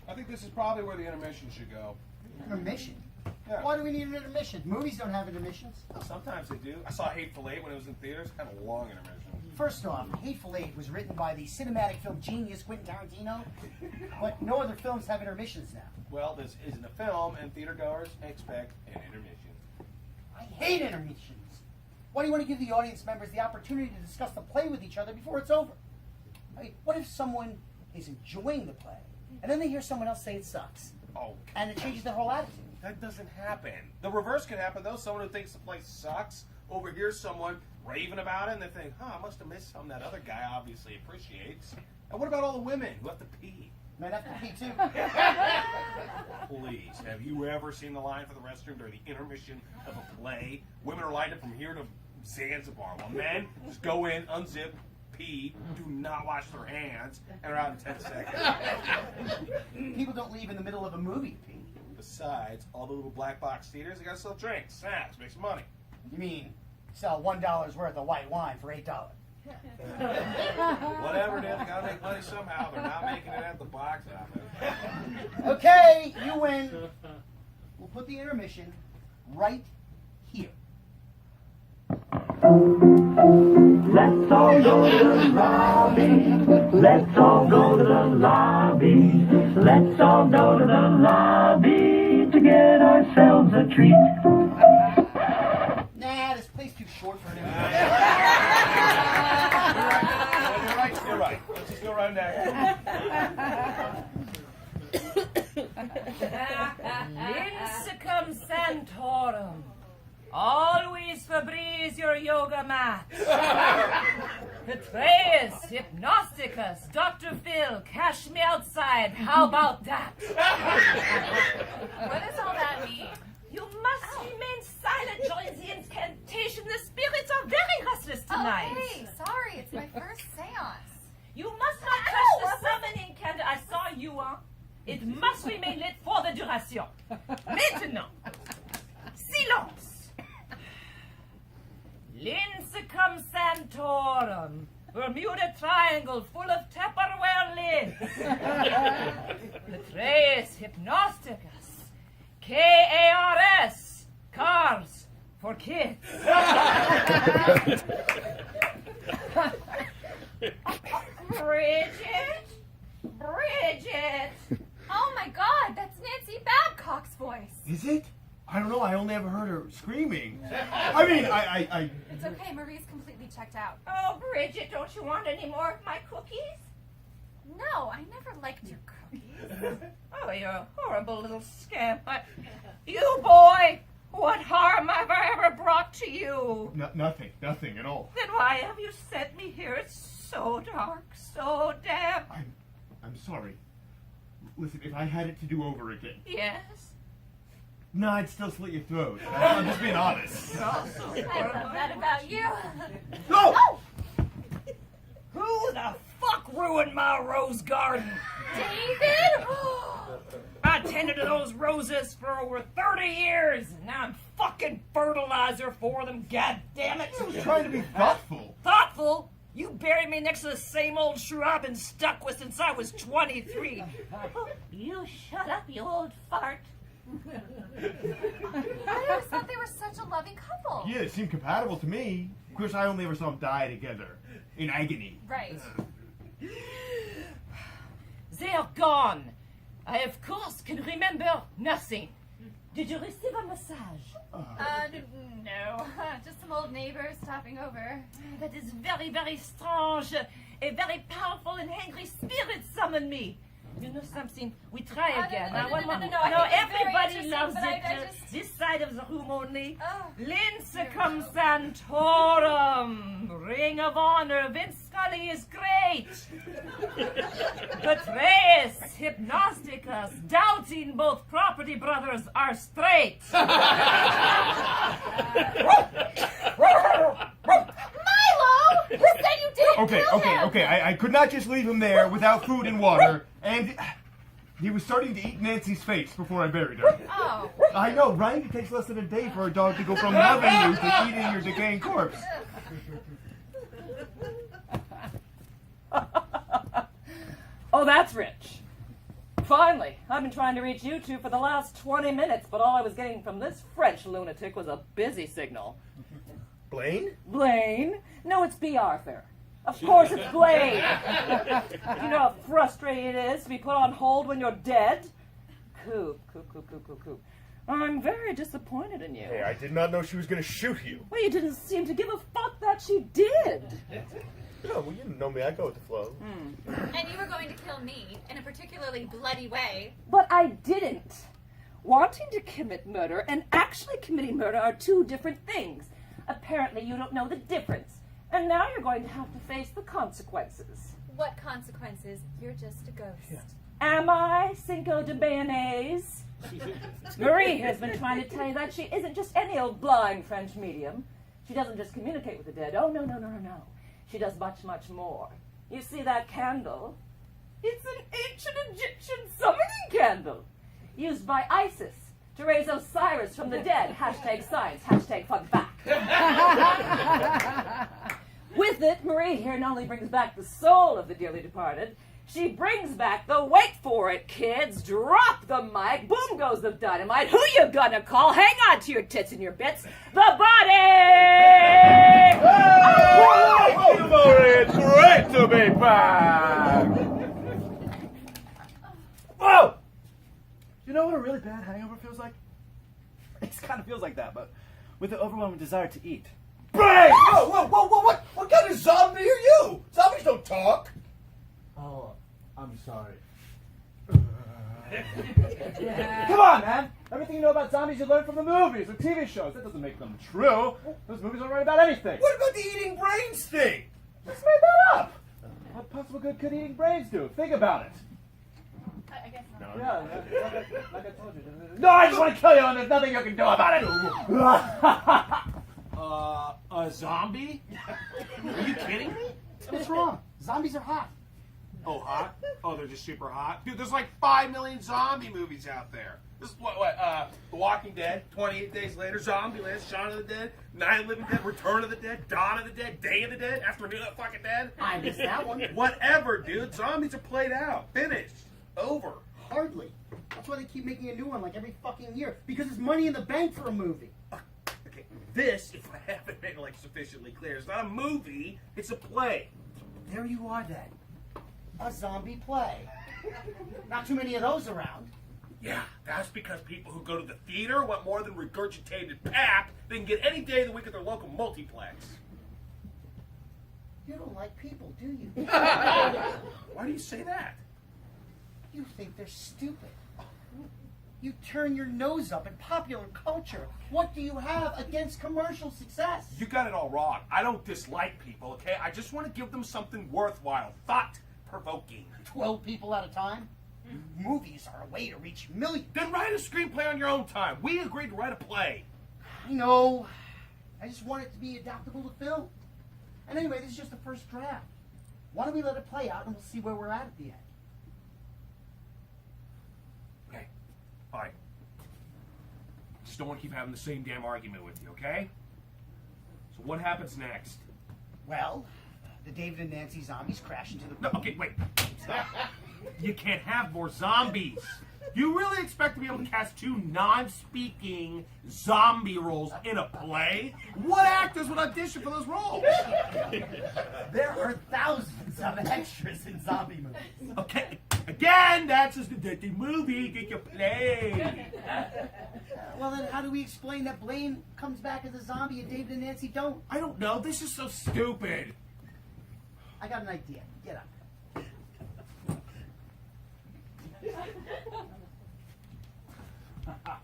I think this is probably where the intermission should go. Intermission? Yeah. Why do we need an intermission? Movies don't have intermissions. Sometimes they do. I saw Hateful Eight when it was in theaters. Kind of a long intermission. First off, Hateful Eight was written by the cinematic film genius Quentin Tarantino, but no other films have intermissions now. Well, this isn't a film, and theater goers expect an intermission. I hate intermissions. Why do you want to give the audience members the opportunity to discuss the play with each other before it's over? I mean, what if someone is enjoying the play, and then they hear someone else say it sucks, Oh, and it changes their whole attitude? that doesn't happen. The reverse can happen, though. Someone who thinks the place sucks overhears someone raving about it, and they think, I must have missed something that other guy obviously appreciates. And what about all the women who have to pee? Men have to pee too. Please, have you ever seen the line for the restroom during the intermission of a play? Women are lined up from here to Zanzibar, while men just go in, unzip, pee, do not wash their hands, and are out in 10 seconds. People don't leave in the middle of a movie to pee. Besides, all the little black box theaters, they gotta sell drinks, snacks, make some money. You mean sell $1 worth of white wine for $8? Whatever it is, they gotta make money somehow. They're not making it at the box office. Okay, you win. We'll put the intermission right here. Let's all go to the lobby. Let's all go to the lobby. Let's all go to the lobby to get ourselves a treat. Nah, this play's too short for an intermission. You're right. Let's just go right next. Linsicum Santorum. Always Febreze your yoga mat. Petraeus, Hypnosticus, Dr. Phil, cash me outside. How about that? What does all that mean? You must remain silent during the incantation. The spirits are very restless tonight. Oh, hey, sorry, it's my first seance. You must not touch the summoning candle. I saw you, huh? It must remain lit for the duration. Maintenant, silence. Linsicum Santorum. We're Bermuda Triangle full of Tupperware lids. Petraeus Hypnosticus. KARS. Cars for kids. Bridget? Bridget! Oh my god, that's Nancy Babcock's voice. Is it? I don't know. I only ever heard her screaming. I mean, I It's okay, Marie's completely checked out. Oh, Bridget, don't you want any more of my cookies? No, I never liked your cookies. Oh, you're a horrible little scamp. You boy, what harm have I ever brought to you? nothing at all. Then why have you sent me here? It's so dark, so damp. I'm sorry. Listen, if I had it to do over again, Yes? no, I'd still slit your throat. I'm just being honest. I love that about you. No! Who the fuck ruined my rose garden? David? I tended to those roses for over 30 years, and now I'm fucking fertilizer for them, goddammit. I was trying to be thoughtful. Thoughtful? You buried me next to the same old shrub I've been stuck with since I was 23. You shut up, you old fart. I always thought they were such a loving couple. Yeah, it seemed compatible to me. Of course, I only ever saw them die together. In agony. Right. They're gone. I, of course, can remember nothing. Did you receive a massage? No. Just some old neighbors stopping over. That is very, very strange. A very powerful and angry spirit summoned me. You know something? We try again. No, One more. I think it's very Everybody interesting, loves but it. I just... This side of the room only. Oh. Lincecum Santorum. Ring of Honor. Vince Scully is great. Petraeus Hypnosticus. Doubting both property brothers are straight. Milo! You said you didn't kill him! Okay. I could not just leave him there without food and water, and he was starting to eat Nancy's face before I buried her. Oh. I know, right? It takes less than a day for a dog to go from loving you to eating your decaying corpse. Oh, that's rich. Finally, I've been trying to reach you two for the last 20 minutes, but all I was getting from this French lunatic was a busy signal. Blaine? Blaine? No, it's B. Arthur. Of course it's Blaine. You know how frustrating it is to be put on hold when you're dead? Coop. I'm very disappointed in you. Hey, I did not know she was going to shoot you. Well, you didn't seem to give a fuck that she did. No, well, you didn't know me. I go with the flow. And you were going to kill me in a particularly bloody way. But I didn't. Wanting to commit murder and actually committing murder are two different things. Apparently you don't know the difference. And now you're going to have to face the consequences. What consequences? You're just a ghost. Am I Cinco de Mayonnaise? Marie has been trying to tell you that she isn't just any old blind French medium. She doesn't just communicate with the dead. Oh, no. She does much, much more. You see that candle? It's an ancient Egyptian summoning candle used by Isis to raise Osiris from the dead. #science, #fun fact. With it, Marie here not only brings back the soul of the dearly departed, she brings back the, wait for it, kids, drop the mic, boom goes the dynamite. Who you gonna call? Hang on to your tits and your bits. The body! It's great to be back! Whoa! You know what a really bad hangover feels like? It kind of feels like that, but with the overwhelming desire to eat. Bang! Whoa! What kind of zombie are you? Zombies don't talk. Oh, I'm sorry. Come on, man! Everything you know about zombies you learn from the movies or TV shows. That doesn't make them true. Those movies don't write about anything. What about the eating brains thing? Just made that up! What possible good could eating brains do? Think about it. I guess not. Yeah, like I told you. No, I just want to kill you and there's nothing you can do about it! A zombie? Are you kidding me? What's wrong? Zombies are hot. Oh, hot? Oh, they're just super hot? Dude, there's like 5 million zombie movies out there. This is The Walking Dead, 28 Days Later, Zombieland, Shaun of the Dead, Night of the Living Dead, Return of the Dead, Dawn of the Dead, Day of the Dead, Afternoon of the fucking Dead. I missed that one. Whatever, dude. Zombies are played out. Finished. Over. Hardly. That's why they keep making a new one like every fucking year. Because it's money in the bank for a movie. Okay, this, if I haven't made it like sufficiently clear, it's not a movie, it's a play. There you are then. A zombie play. Not too many of those around. Yeah, that's because people who go to the theater want more than regurgitated pap they can get any day of the week at their local multiplex. You don't like people, do you? Why do you say that? You think they're stupid. You turn your nose up at popular culture. What do you have against commercial success? You got it all wrong. I don't dislike people, okay? I just want to give them something worthwhile, thought-provoking. 12 people at a time? Movies are a way to reach millions. Then write a screenplay on your own time. We agreed to write a play. I know. I just want it to be adaptable to film. And anyway, this is just the first draft. Why don't we let it play out and we'll see where we're at the end? Okay, fine. Just don't want to keep having the same damn argument with you, okay? So what happens next? Well, the David and Nancy zombies crash into the... No, okay, wait. Stop. You can't have more zombies. You really expect to be able to cast 2 non-speaking zombie roles in a play? What actors would audition for those roles? There are thousands of extras in zombie movies. Okay, again, that's just the movie, get your play. Well, then how do we explain that Blaine comes back as a zombie and David and Nancy don't? I don't know, this is so stupid. I got an idea. Get up.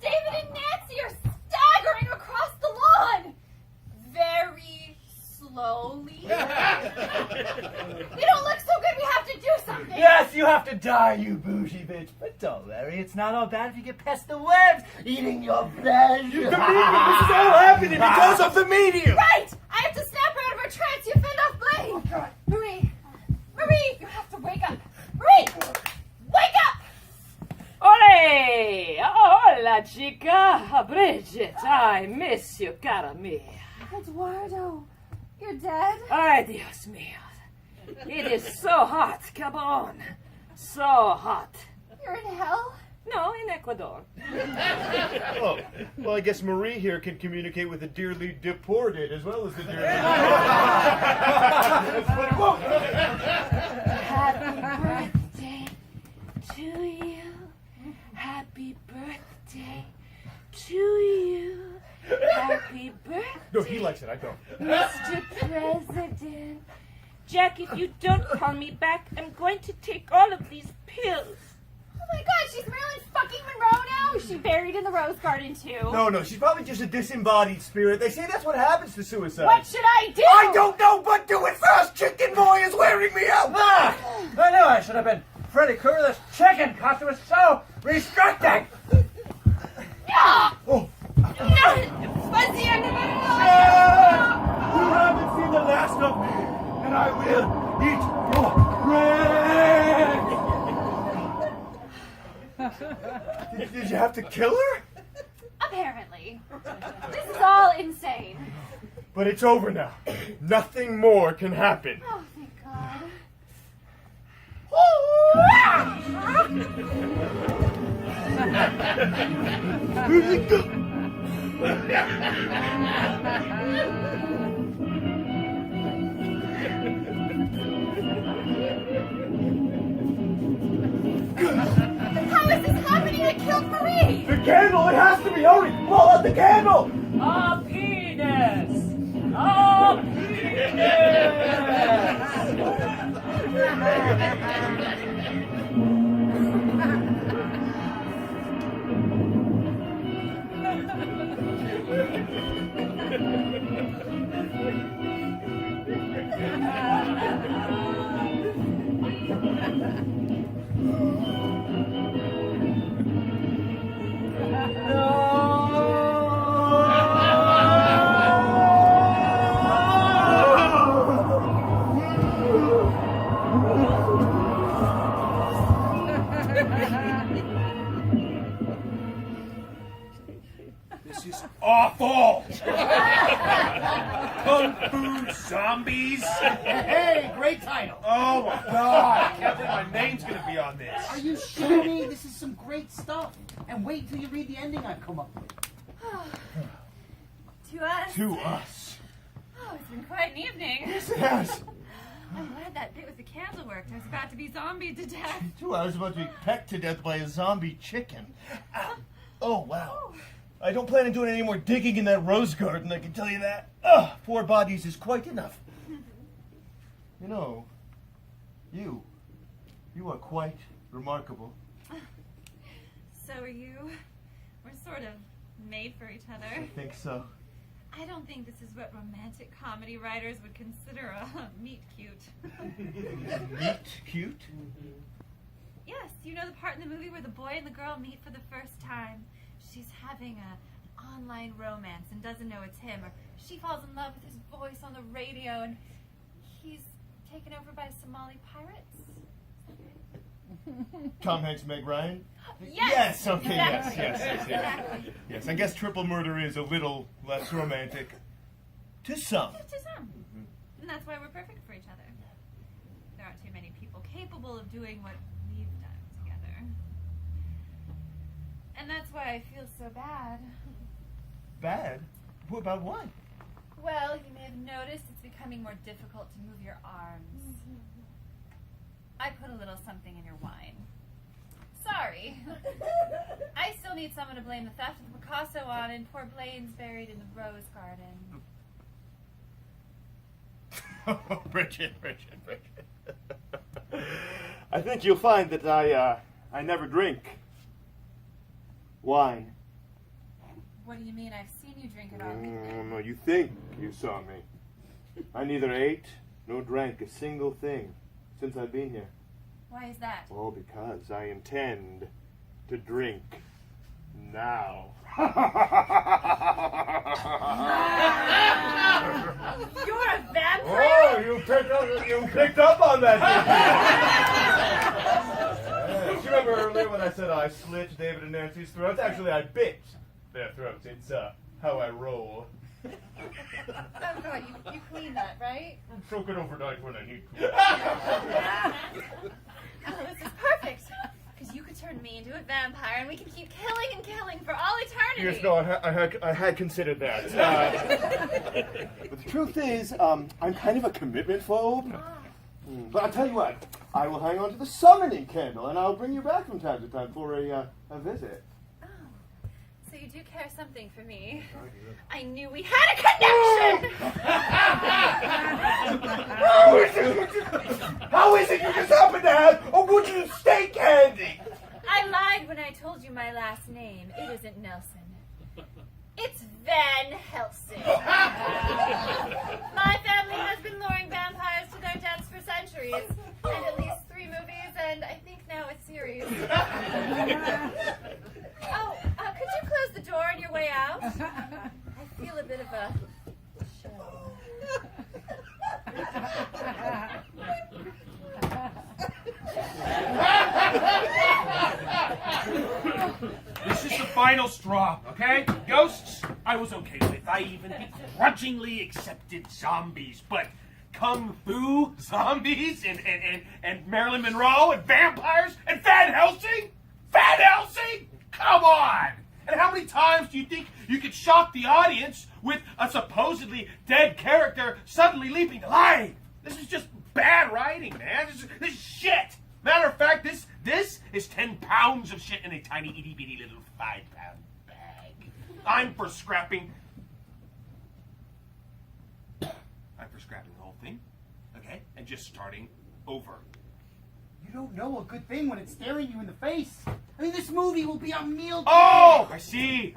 David and Nancy are staggering across the lawn. Very slowly. They don't look so good, we have to do something. Yes, you have to die, you bougie bitch. But don't worry, it's not all bad if you get past the webs eating your flesh. The medium! This is all happening because of the medium! Right! I have to snap her out of her trance. You fend off Blaine. Oh, God. Marie! Marie, you have to wake up. Marie! Wake up! Ole! Hola, chica! Bridget, I miss you, cara mia. Eduardo, you're dead? Ay, Dios mío. It is so hot, cabron. So hot. You're in hell? No, in Ecuador. Oh, well, I guess Marie here can communicate with the dearly deported as well as the dearly Happy birthday to you. Happy birthday to you. Happy birthday. No, he likes it, I don't. Mr. President. Jack, if you don't call me back, I'm going to take all of these pills. Oh my god, she's Marilyn fucking Monroe now? Is she buried in the rose garden too? No, she's probably just a disembodied spirit. They say that's what happens to suicide. What should I do? I don't know, but do it fast! Chicken Boy is wearing me out! Ah! I knew I should have been Freddy Krueger. This chicken costume is so restricting. Ah! Oh. Fuzzy under my You haven't seen the last of me, and I will eat your brain! Did you have to kill her? Apparently. This is all insane. But it's over now. Nothing more can happen. Oh, thank God. How is this happening? I killed Marie! The candle! It has to be! Hurry! Blow out the candle! A penis! A awful. Kung Fu Zombies. Hey, great title. Oh my God! I can't believe my name's gonna be on this. Are you shitting me? This is some great stuff. And wait till you read the ending I've come up with. To us. To us. Oh, it's been quite an evening. Yes, it has. I'm glad that bit with the candle worked. I was about to be zombied to death. 2 hours about to be pecked to death by a zombie chicken. Oh, wow. I don't plan on doing any more digging in that rose garden, I can tell you that. 4 bodies is quite enough. You know, you are quite remarkable. So are you. We're sort of made for each other. I think so. I don't think this is what romantic comedy writers would consider a meet cute. Meet cute? Yes, you know the part in the movie where the boy and the girl meet for the first time. She's having an online romance and doesn't know it's him, or she falls in love with his voice on the radio and he's taken over by Somali pirates. Tom Hanks, Meg Ryan? Yes! Okay, Exactly. yes. Exactly. Yes, I guess triple murder is a little less romantic. To some. To some. And that's why we're perfect for each other. There aren't too many people capable of doing what we've done together. And that's why I feel so bad. Bad? What about what? Well, you may have noticed it's becoming more difficult to move your arms. I put a little something in your wine. Sorry. I still need someone to blame the theft of the Picasso on, and poor Blaine's buried in the rose garden. Bridget. I think you'll find that I never drink wine. What do you mean? I've seen you drink it all No, you think you saw me. I neither ate nor drank a single thing since I've been here. Why is that? Oh, because I intend to drink now. You're a vampire? Oh, you picked up on that. You remember earlier when I said I slit David and Nancy's throats? Actually, I bit their throats. It's how I roll. Oh, God, you cleaned that, right? Soak it overnight when I need to. Oh, this is perfect. Because you could turn me into a vampire and we could keep killing and killing for all eternity. Yes, no, I had considered that. But the truth is, I'm kind of a commitment phobe. But I'll tell you what, I will hang on to the summoning candle and I'll bring you back from time to time for a visit. Oh, so you do care something for me. I knew we had a connection! How is it you just happen to have a wooden steak candy? I lied when I told you my last name. It isn't Nelson. It's Van Helsing. My family has been luring vampires to their deaths for centuries. And at least 3 movies, and I think now a series. Oh, could you close the door on your way out? I feel a bit of a chill. This is the final straw, okay? Ghosts, I was okay with. I even begrudgingly accepted zombies, but Kung Fu zombies and Marilyn Monroe and vampires and Van Helsing? Van Helsing? Come on! And how many times do you think you could shock the audience with a supposedly dead character suddenly leaping to life? This is just bad writing, man. This is shit. Matter of fact, this is 10 pounds of shit in a tiny itty bitty little 5-pound bag. I'm for scrapping the whole thing, okay, and just starting over. You don't know a good thing when it's staring you in the face. I mean, this movie will be a meal. Oh, I see.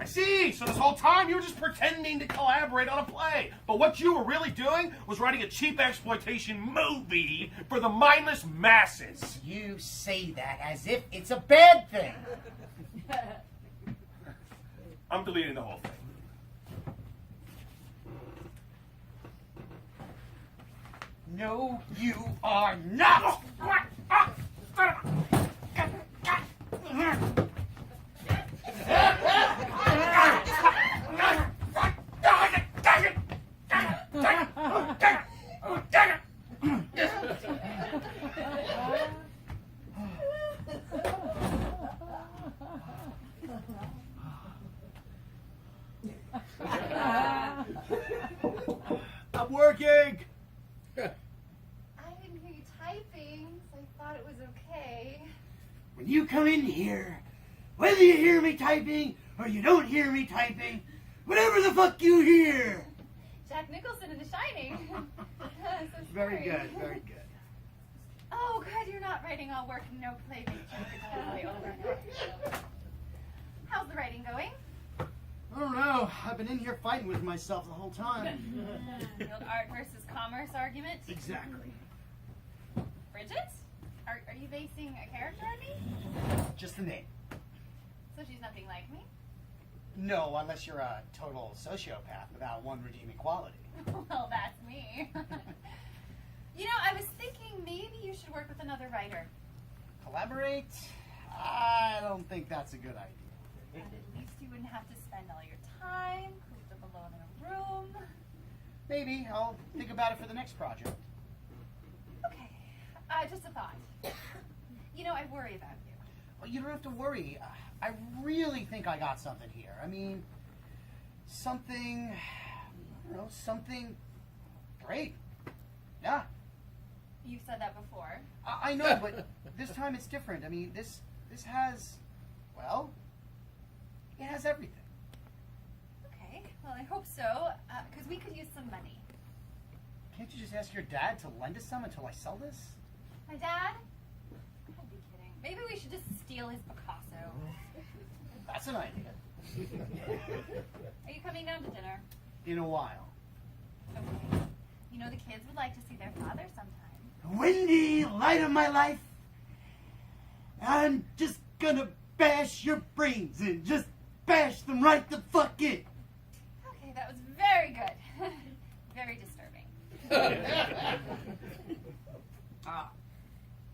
So this whole time you were just pretending to collaborate on a play. But what you were really doing was writing a cheap exploitation movie for the mindless masses. You say that as if it's a bad thing. I'm deleting the whole thing. No, you are not. gig! I didn't hear you typing, so I thought it was okay. When you come in here, whether you hear me typing or you don't hear me typing, whatever the fuck you hear. Jack Nicholson in The Shining. So Very scary. good, very good. Oh, good, you're not writing all work and no play. Make Jack it's totally over now. How's the writing going? I don't know. I've been in here fighting with myself the whole time. The old art versus commerce argument? Exactly. Bridget? Are you basing a character on me? Just the name. So she's nothing like me? No, unless you're a total sociopath without one redeeming quality. Well, that's me. You know, I was thinking maybe you should work with another writer. Collaborate? I don't think that's a good idea. And at least you wouldn't have to spend all your time cooped up alone in a room. Maybe. I'll think about it for the next project. Okay, just a thought. You know, I worry about you. Well, you don't have to worry. I really think I got something here. I mean, something, I don't know, something great. Yeah. You've said that before. I know, but this time it's different. I mean, this has, well, it has everything. Okay, well, I hope so, because we could use some money. Can't you just ask your dad to lend us some until I sell this? My dad? I'd be kidding. Maybe we should just steal his Picasso. That's an idea. Are you coming down to dinner? In a while. Okay. You know the kids would like to see their father sometime. Wendy, light of my life, I'm just gonna bash your brains in. Just bash them right the fuck in. Okay, that was very good. Very disturbing.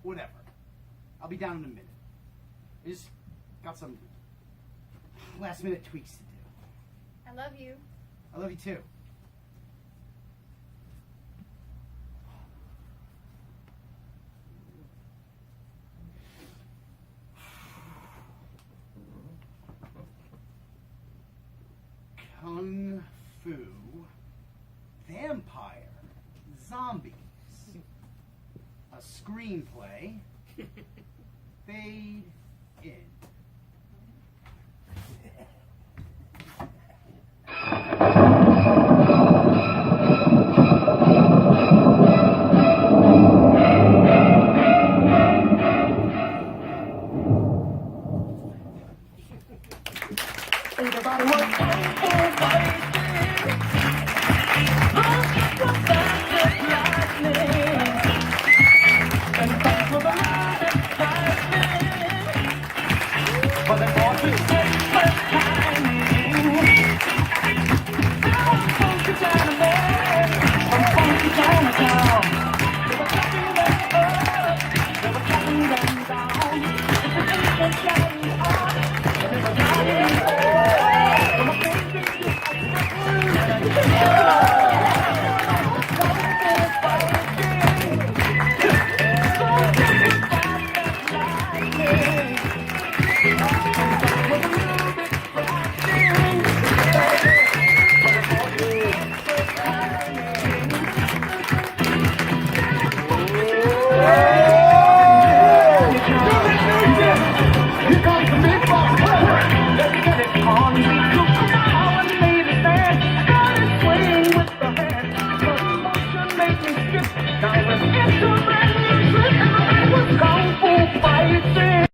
Whatever. I'll be down in a minute. I just got some last minute tweaks to do. I love you. I love you too. Kung Fu, Vampire, Zombies, a screenplay, fade in. Yeah.